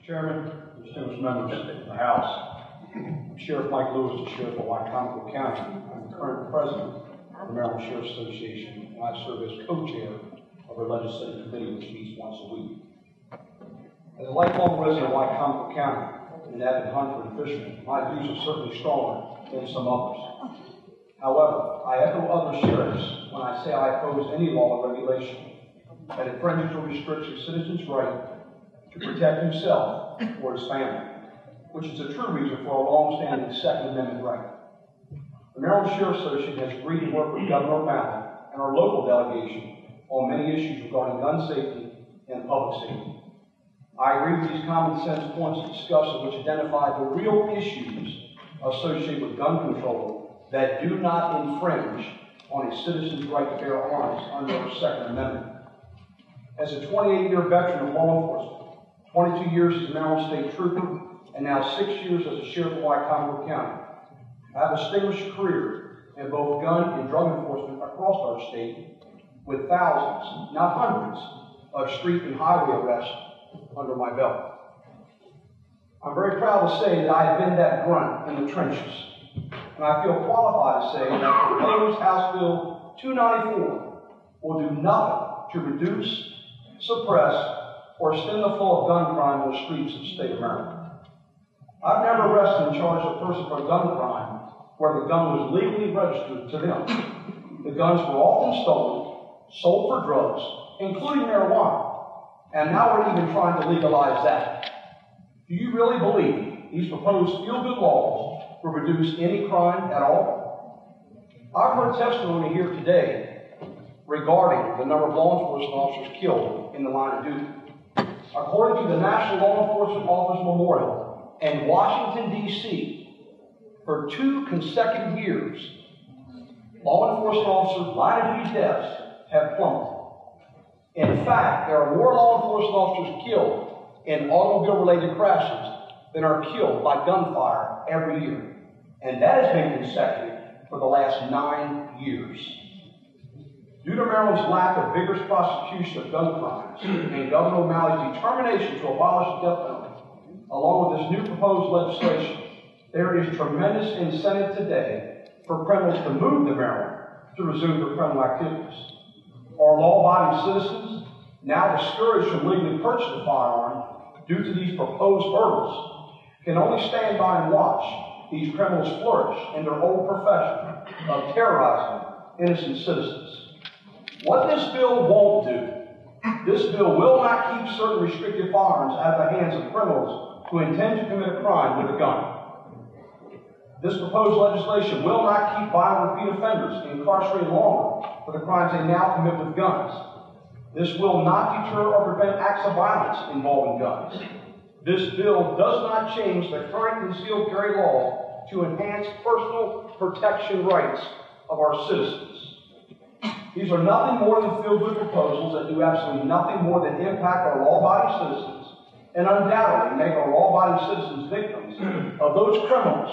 Chairman, distinguished members of the House, I'm Sheriff Mike Lewis, the Sheriff of Annapolis County. I'm the current president of the Maryland Sheriff's Association, and I serve as co-chair of our legislative committee, which meets once a week. As a lifelong resident of Annapolis County and an avid hunter and fisherman, my views are certainly stronger than some others. However, I echo other sheriffs when I say I oppose any law or regulation that infringes or restricts a citizen's right to protect himself or his family, which is a true reason for a long-standing Second Amendment right. The Maryland Sheriff's Association has agreed to work with Governor O'Malley and our local delegation on many issues regarding gun safety and public safety. I agree with these common sense points discussed which identify the real issues associated with gun control that do not infringe on a citizen's right to bear arms under our Second Amendment. As a 28-year veteran of law enforcement, 22 years as a Maryland State Trooper, and now 6 years as a Sheriff of Annapolis County, I have a distinguished career in both gun and drug enforcement across our state, with thousands, not hundreds, of street and highway arrests under my belt. I'm very proud to say that I have been that grunt in the trenches, and I feel qualified to say that the proposed House Bill 294 will do nothing to reduce, suppress, or stem the flow of gun crime on the streets of the state of Maryland. I've never arrested and charged a person for a gun crime where the gun was legally registered to them. The guns were often stolen, sold for drugs, including marijuana, and now we're even trying to legalize that. Do you really believe these proposed feel-good laws will reduce any crime at all? I've heard testimony here today regarding the number of law enforcement officers killed in the line of duty. According to the National Law Enforcement Office Memorial in Washington, D.C., for 2 consecutive years, law enforcement officers' line-of-duty deaths have plummeted. In fact, there are more law enforcement officers killed in automobile-related crashes than are killed by gunfire every year. And that has been consecutive for the last 9 years. Due to Maryland's lack of vigorous prosecution of gun crimes and Governor O'Malley's determination to abolish the death penalty, along with this new proposed legislation, there is tremendous incentive today for criminals to move to Maryland to resume their criminal activities. Our law-abiding citizens, now discouraged from legally purchasing a firearm due to these proposed hurdles, can only stand by and watch these criminals flourish in their old profession of terrorizing innocent citizens. What this bill won't do, this bill will not keep certain restricted firearms out of the hands of criminals who intend to commit a crime with a gun. This proposed legislation will not keep violent repeat offenders incarcerated longer for the crimes they now commit with guns. This will not deter or prevent acts of violence involving guns. This bill does not change the current concealed carry law to enhance personal protection rights of our citizens. These are nothing more than feel-good proposals that do absolutely nothing more than impact our law-abiding citizens and undoubtedly make our law-abiding citizens victims of those criminals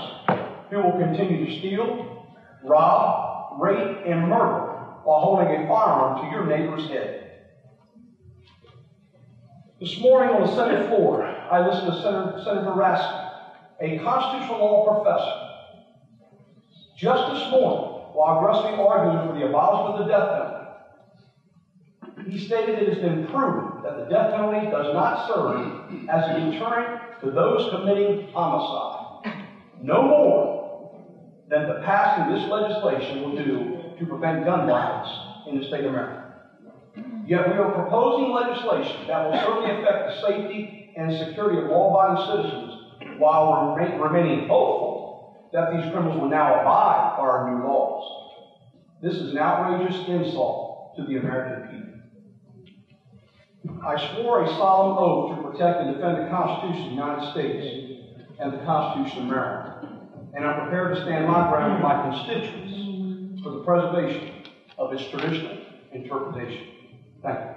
who will continue to steal, rob, rape, and murder while holding a firearm to your neighbor's head. This morning on the Senate floor, I listened to Senator Raskin, a constitutional law professor. Just this morning, while aggressively arguing for the abolishment of the death penalty, he stated it has been proven that the death penalty does not serve as a deterrent to those committing homicide, no more than the passing of this legislation will do to prevent gun violence in the state of Maryland. Yet we are proposing legislation that will certainly affect the safety and security of law-abiding citizens while remaining hopeful that these criminals will now abide by our new laws. This is an outrageous insult to the American people. I swore a solemn oath to protect and defend the Constitution of the United States and the Constitution of Maryland, and I'm prepared to stand my ground with my constituents for the preservation of its traditional interpretation. Thank you.